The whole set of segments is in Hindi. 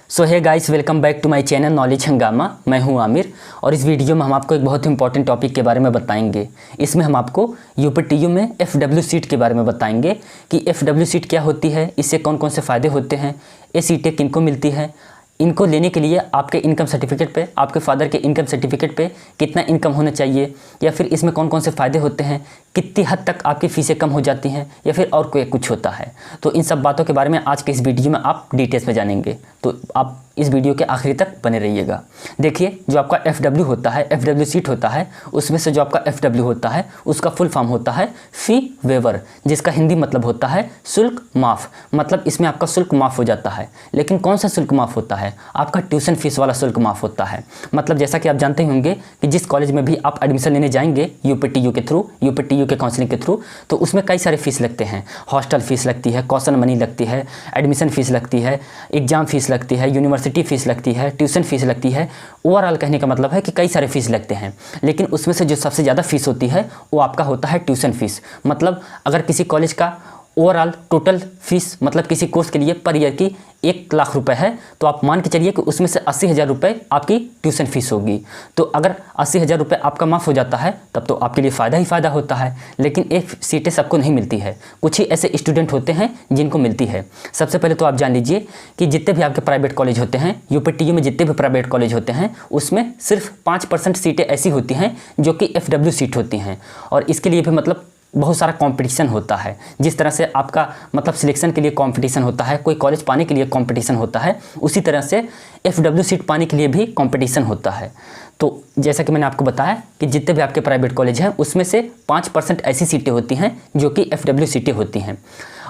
सो है guys, welcome back to my channel knowledge Hungama. मैं हूं आमिर और इस वीडियो में हम आपको एक बहुत ही इंपॉर्टेंट टॉपिक के बारे में बताएंगे। इसमें हम आपको यूपीटीयू में एफडब्ल्यू सीट के बारे में बताएंगे कि एफडब्ल्यू सीट क्या होती है, इससे कौन कौन से फ़ायदे होते हैं, ये सीटें किनको मिलती है, इनको लेने के लिए आपके इनकम सर्टिफिकेट पे, आपके फादर के इनकम सर्टिफिकेट पे कितना इनकम होना चाहिए, या फिर इसमें कौन कौन से फ़ायदे होते हैं, कितनी हद तक आपकी फ़ीसें कम हो जाती हैं, या फिर और कोई कुछ होता है। तो इन सब बातों के बारे में आज के इस वीडियो में आप डिटेल्स में जानेंगे, तो आप इस वीडियो के आखिरी तक बने रहिएगा। देखिए, जो आपका एफडब्ल्यू होता है, एफडब्ल्यू सीट होता है, उसमें से जो आपका एफडब्ल्यू होता है उसका फुल फॉर्म होता है फ़ी वेवर, जिसका हिंदी मतलब होता है शुल्क माफ़। मतलब इसमें आपका शुल्क माफ़ हो जाता है। लेकिन कौन सा शुल्क माफ़ होता है? आपका ट्यूशन फीस वाला शुल्क माफ़ होता है। मतलब जैसा कि आप जानते होंगे कि जिस कॉलेज में भी आप एडमिशन लेने जाएंगे यूपीटीयू के थ्रू, यूपीटीयू के काउंसलिंग के थ्रू, तो उसमें कई सारे फीस लगते हैं। हॉस्टल फीस लगती है, कॉशन मनी लगती है, एडमिशन फ़ीस लगती है, एग्ज़ाम फ़ीस लगती है, यूनिवर्सिटी फ़ीस लगती है, ट्यूशन फ़ीस लगती है। ओवरऑल कहने का मतलब है कि कई सारे फ़ीस लगते हैं। लेकिन उसमें से जो सबसे ज़्यादा फ़ीस होती है वो आपका होता है ट्यूशन फ़ीस। मतलब अगर किसी कॉलेज का ओवरऑल टोटल फीस, मतलब किसी कोर्स के लिए पर ईयर की 1,00,000 रुपये है, तो आप मान के चलिए कि उसमें से 80,000 रुपये आपकी ट्यूशन फीस होगी। तो अगर 80,000 रुपये आपका माफ़ हो जाता है तब तो आपके लिए फ़ायदा ही फ़ायदा होता है। लेकिन एक सीटें सबको नहीं मिलती है, कुछ ही ऐसे स्टूडेंट होते हैं जिनको मिलती है। सबसे पहले तो आप जान लीजिए कि जितने भी आपके प्राइवेट कॉलेज होते हैं, यूपीटीयू में जितने भी प्राइवेट कॉलेज होते हैं, उसमें सिर्फ 5% सीटें ऐसी होती हैं जो कि एफडब्ल्यू सीट होती हैं। और इसके लिए भी मतलब बहुत सारा कंपटीशन होता है। जिस तरह से आपका मतलब सिलेक्शन के लिए कंपटीशन होता है, कोई कॉलेज पाने के लिए कंपटीशन होता है, उसी तरह से एफडब्ल्यू सीट पाने के लिए भी कंपटीशन होता है। तो जैसा कि मैंने आपको बताया कि जितने भी आपके प्राइवेट कॉलेज हैं उसमें से 5% ऐसी सीटें होती हैं जो कि एफडब्ल्यू सीटें होती हैं।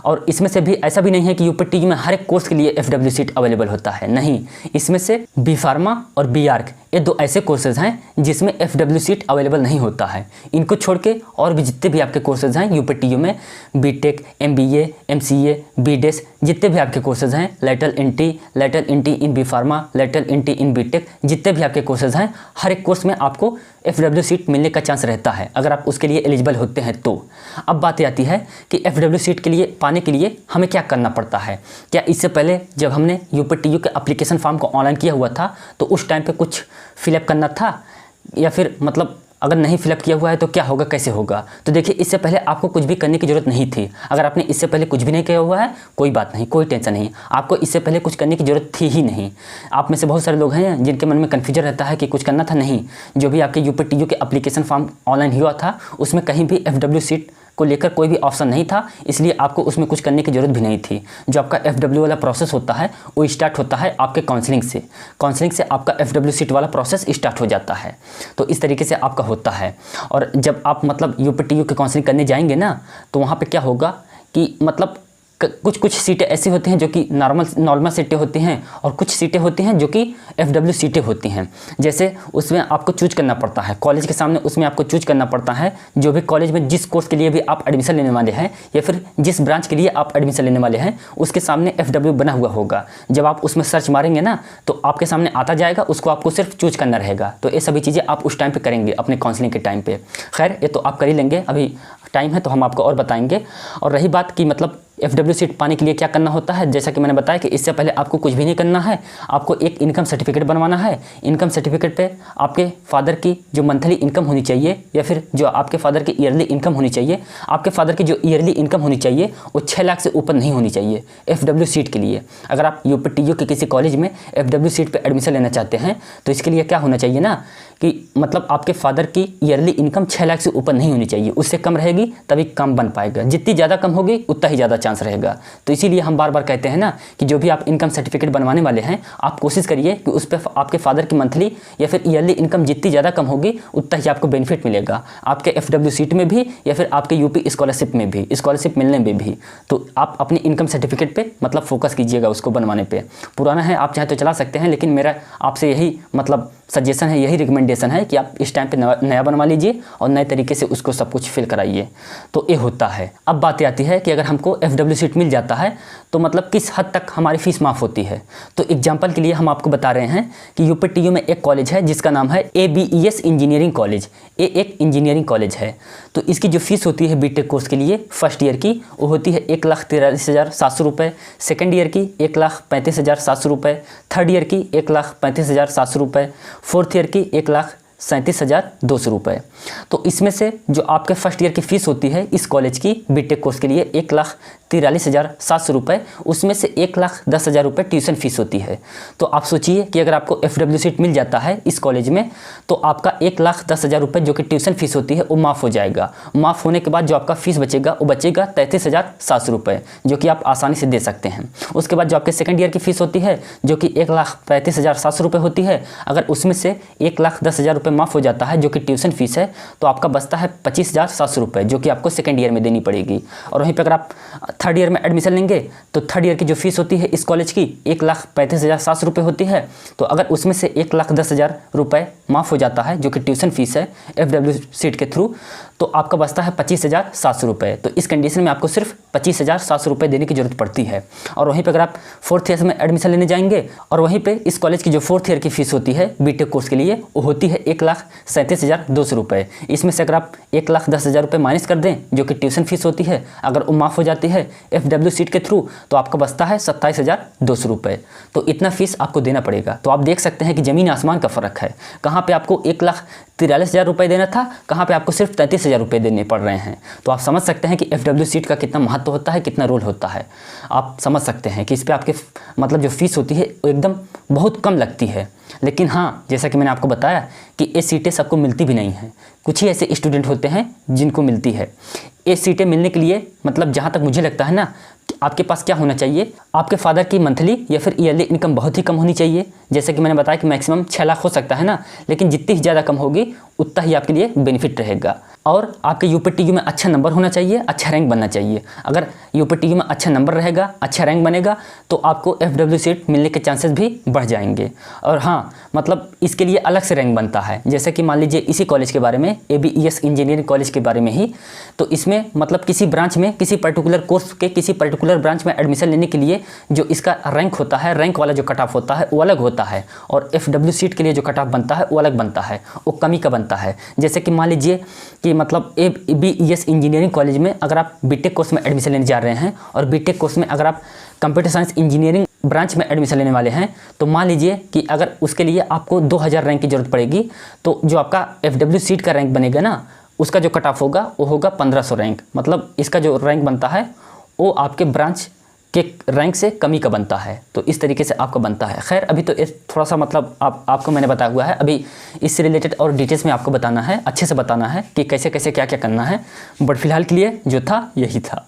और इसमें से भी ऐसा भी नहीं है कि यूपीटीयू में हर एक कोर्स के लिए एफडब्ल्यू सीट अवेलेबल होता है, नहीं। इसमें से बी फार्मा और बी आर्क, ये दो ऐसे कोर्सेज हैं जिसमें एफडब्ल्यू सीट अवेलेबल नहीं होता है। इनको छोड़ के और भी जितने भी आपके कोर्सेज हैं यूपीटीयू में, बीटेक, एमबीए, एमसीए, बीडेस, जितने भी आपके कोर्सेज हैं, lateral entry in B Pharma, lateral entry in BTech, जितने भी आपके कोर्सेज हैं, हर एक कोर्स में आपको एफडब्ल्यू सीट मिलने का चांस रहता है अगर आप उसके लिए एलिजिबल होते हैं तो। अब बात आती है कि एफडब्ल्यू सीट के लिए पाने के लिए हमें क्या करना पड़ता है। क्या इससे पहले जब हमने यूपीटीयू के एप्लीकेशन फॉर्म को ऑनलाइन किया हुआ था तो उस टाइम पे कुछ फिलअप करना था, या फिर मतलब अगर नहीं फिलअप किया हुआ है तो क्या होगा, कैसे होगा? तो देखिए, इससे पहले आपको कुछ भी करने की ज़रूरत नहीं थी। अगर आपने इससे पहले कुछ भी नहीं किया हुआ है, कोई बात नहीं, कोई टेंशन नहीं, आपको इससे पहले कुछ करने की ज़रूरत थी ही नहीं। आप में से बहुत सारे लोग हैं जिनके मन में कन्फ्यूजन रहता है कि कुछ करना था। नहीं, जो भी आपके यूपीटीयू के एप्लीकेशन फॉर्म ऑनलाइन हुआ था उसमें कहीं भी एफडब्ल्यू सीट को लेकर कोई भी ऑप्शन नहीं था, इसलिए आपको उसमें कुछ करने की ज़रूरत भी नहीं थी। जो आपका एफडब्ल्यू वाला प्रोसेस होता है वो स्टार्ट होता है आपके काउंसलिंग से आपका एफडब्ल्यू सीट वाला प्रोसेस स्टार्ट हो जाता है। तो इस तरीके से आपका होता है। और जब आप मतलब यूपीटीयू के काउंसलिंग करने जाएंगे ना, तो वहाँ पे क्या होगा कि मतलब कुछ सीटें ऐसी होती हैं जो कि नॉर्मल सीटें होती हैं, और कुछ सीटें होती हैं जो कि एफडब्ल्यू सीटें होती हैं। जैसे उसमें आपको चूज करना पड़ता है कॉलेज के सामने, उसमें आपको चूज करना पड़ता है जो भी कॉलेज में जिस कोर्स के लिए भी आप एडमिशन लेने वाले हैं, या फिर जिस ब्रांच के लिए आप एडमिशन लेने वाले हैं, उसके सामने एफडब्ल्यू बना हुआ होगा। जब आप उसमें सर्च मारेंगे ना तो आपके सामने आता जाएगा, उसको आपको सिर्फ चूज करना रहेगा। तो ये सभी चीज़ें आप उस टाइम पर करेंगे अपने काउंसलिंग के टाइम पर। खैर, ये तो आप कर ही लेंगे, अभी टाइम है तो हम आपको और बताएंगे। और रही बात कि मतलब एफडब्ल्यू सीट पाने के लिए क्या करना होता है, जैसा कि मैंने बताया कि इससे पहले आपको कुछ भी नहीं करना है। आपको एक इनकम सर्टिफिकेट बनवाना है। इनकम सर्टिफिकेट पे आपके फादर की जो मंथली इनकम होनी चाहिए, या फिर जो आपके फादर की ईयरली इनकम होनी चाहिए, आपके फादर की जो ईयरली इनकम होनी चाहिए वो 6 लाख से ऊपर नहीं होनी चाहिए एफडब्ल्यू सीट के लिए। अगर आप यूपीटीयू के किसी कॉलेज में एफडब्ल्यू सीट पर एडमिशन लेना चाहते हैं तो इसके लिए क्या होना चाहिए ना कि मतलब आपके फादर की ईयरली इनकम 6 लाख से ऊपर नहीं होनी चाहिए। उससे कम रहेगी तभी कम बन पाएगा, जितनी ज़्यादा कम होगी उतना ही ज़्यादा चांस रहेगा। तो इसीलिए हम बार बार कहते हैं ना कि जो भी आप इनकम सर्टिफिकेट बनवाने वाले हैं, आप कोशिश करिए कि उस पर आपके फादर की मंथली या फिर ईयरली इनकम जितनी ज़्यादा कम होगी उतना ही आपको बेनिफिट मिलेगा, आपके एफडब्ल्यू सीट में भी या फिर आपके यूपी स्कॉलरशिप में भी, स्कॉलरशिप मिलने में भी। तो आप अपनी इनकम सर्टिफिकेट पर मतलब फोकस कीजिएगा उसको बनवाने पर। पुराना है, आप चाहे तो चला सकते हैं, लेकिन मेरा आपसे यही मतलब सजेशन है, यही रिकमेंडेशन है कि आप इस टाइम पे नया बनवा लीजिए और नए तरीके से उसको सब कुछ फिल कराइए। तो ये होता है। अब बात आती है कि अगर हमको FW सीट मिल जाता है तो मतलब किस हद तक हमारी फ़ीस माफ़ होती है। तो एग्जांपल के लिए हम आपको बता रहे हैं कि UPTU में एक कॉलेज है जिसका नाम है ABES इंजीनियरिंग कॉलेज। ये एक इंजीनियरिंग कॉलेज है। तो इसकी जो फ़ीस होती है बीटेक कोर्स के लिए फर्स्ट ईयर की वो होती है 1,43,700 रुपये, सेकेंड ईयर की 1,35,700 रुपये, थर्ड ईयर की 1,35,700 रुपये, फोर्थ ईयर की 1,37,200 रुपये। तो इसमें से जो आपके फर्स्ट ईयर की फ़ीस होती है इस कॉलेज की बीटेक कोर्स के लिए 1,43,700 रुपये, उसमें से 1,10,000 रुपये ट्यूशन फ़ीस होती है। तो आप सोचिए कि अगर आपको FW सीट मिल जाता है इस कॉलेज में तो आपका 1,10,000 रुपये जो कि ट्यूशन फ़ीस होती है वो माफ़ हो जाएगा। माफ़ होने के बाद जो आपका फ़ीस बचेगा वो बचेगा 33,700 रुपये, जो कि आप आसानी से दे सकते हैं। उसके बाद जो आपके सेकेंड ईयर की फ़ीस होती है जो कि 1,35,700 रुपये होती है, अगर उसमें से 1,10,000 रुपये माफ़ हो जाता है जो कि ट्यूशन फ़ीस है तो आपका बचता है 25,700 रुपये, जो कि आपको सेकेंड ईयर में देनी पड़ेगी। और वहीं पर अगर आप थर्ड ईयर में एडमिशन लेंगे तो थर्ड ईयर की जो फीस होती है इस कॉलेज की 1,35,700 रुपये होती है। तो अगर उसमें से 1,10,000 रुपये माफ़ हो जाता है जो कि ट्यूशन फीस है FW सीट के थ्रू, तो आपका बचता है 25,700 रुपये। तो इस कंडीशन में आपको सिर्फ 25,700 रुपये देने की जरूरत पड़ती है। और वहीं पर अगर आप फोर्थ ईयर में एडमिशन लेने जाएंगे और वहीं पे इस कॉलेज की जो फोर्थ ईयर की फ़ीस होती है बीटेक कोर्स के लिए वो होती है 1,37,200 रुपये। इसमें से अगर आप 1,10,000 रुपये माइनस कर दें जो कि ट्यूशन फीस होती है, अगर वो माफ़ हो जाती है FW सीट के थ्रू तो आपका बचता है 27,200 रुपये। तो इतना फीस आपको देना पड़ेगा। तो आप देख सकते हैं कि ज़मीन आसमान का फ़र्क है। कहाँ पे आपको 1,43,000 रुपये देना था, कहाँ पे आपको सिर्फ 33,000 रुपये देने पड़ रहे हैं। तो आप समझ सकते हैं कि FW सीट का कितना महत्व होता है, कितना रोल होता है। आप समझ सकते हैं कि इस पर आपके मतलब जो फीस होती है वो एकदम बहुत कम लगती है। लेकिन हाँ, जैसा कि मैंने आपको बताया कि ये सीटें सबको मिलती भी नहीं हैं। कुछ ही ऐसे स्टूडेंट होते हैं जिनको मिलती है। ये सीटें मिलने के लिए मतलब जहाँ तक मुझे लगता है ना, आपके पास क्या होना चाहिए, आपके फादर की मंथली या फिर ईयरली इनकम बहुत ही कम होनी चाहिए। जैसे कि मैंने बताया कि मैक्सिमम 6 लाख हो सकता है ना, लेकिन जितनी ज़्यादा कम होगी उतना ही आपके लिए बेनिफिट रहेगा। और आपके UPTU में अच्छा नंबर होना चाहिए, अच्छा रैंक बनना चाहिए। अगर UPTU में अच्छा नंबर रहेगा, अच्छा रैंक बनेगा तो आपको FW सीट मिलने के चांसेस भी बढ़ जाएंगे। और हाँ, मतलब इसके लिए अलग से रैंक बनता है। जैसे कि मान लीजिए इसी कॉलेज के बारे में, ABES इंजीनियरिंग कॉलेज के बारे में ही, तो इसमें मतलब किसी ब्रांच में, किसी पर्टिकुलर कोर्स के किसी पर्टिकुलर ब्रांच में एडमिशन लेने के लिए जो इसका रैंक होता है, रैंक वाला जो कट ऑफ होता है वो अलग होता है। और FW सीट के लिए जो कट ऑफ बनता है वो अलग बनता है, वो कमी का बनता है। जैसे कि मान लीजिए कि मतलब ABES इंजीनियरिंग कॉलेज में अगर आप बीटेक कोर्स में एडमिशन लेने जा रहे हैं और बीटेक कोर्स में अगर आप कंप्यूटर साइंस इंजीनियरिंग ब्रांच में एडमिशन लेने वाले हैं, तो मान लीजिए कि अगर उसके लिए आपको 2000 रैंक की ज़रूरत पड़ेगी, तो जो आपका FW सीट का रैंक बनेगा ना, उसका जो कट ऑफ होगा वो होगा 1500 रैंक। मतलब इसका जो रैंक बनता है वो आपके ब्रांच के रैंक से कमी का बनता है। तो इस तरीके से आपका बनता है। खैर, अभी तो थोड़ा सा मतलब आपको मैंने बताया हुआ है। अभी इससे रिलेटेड और डिटेल्स में आपको बताना है, अच्छे से बताना है कि कैसे कैसे क्या क्या करना है। बट फिलहाल के लिए जो था यही था।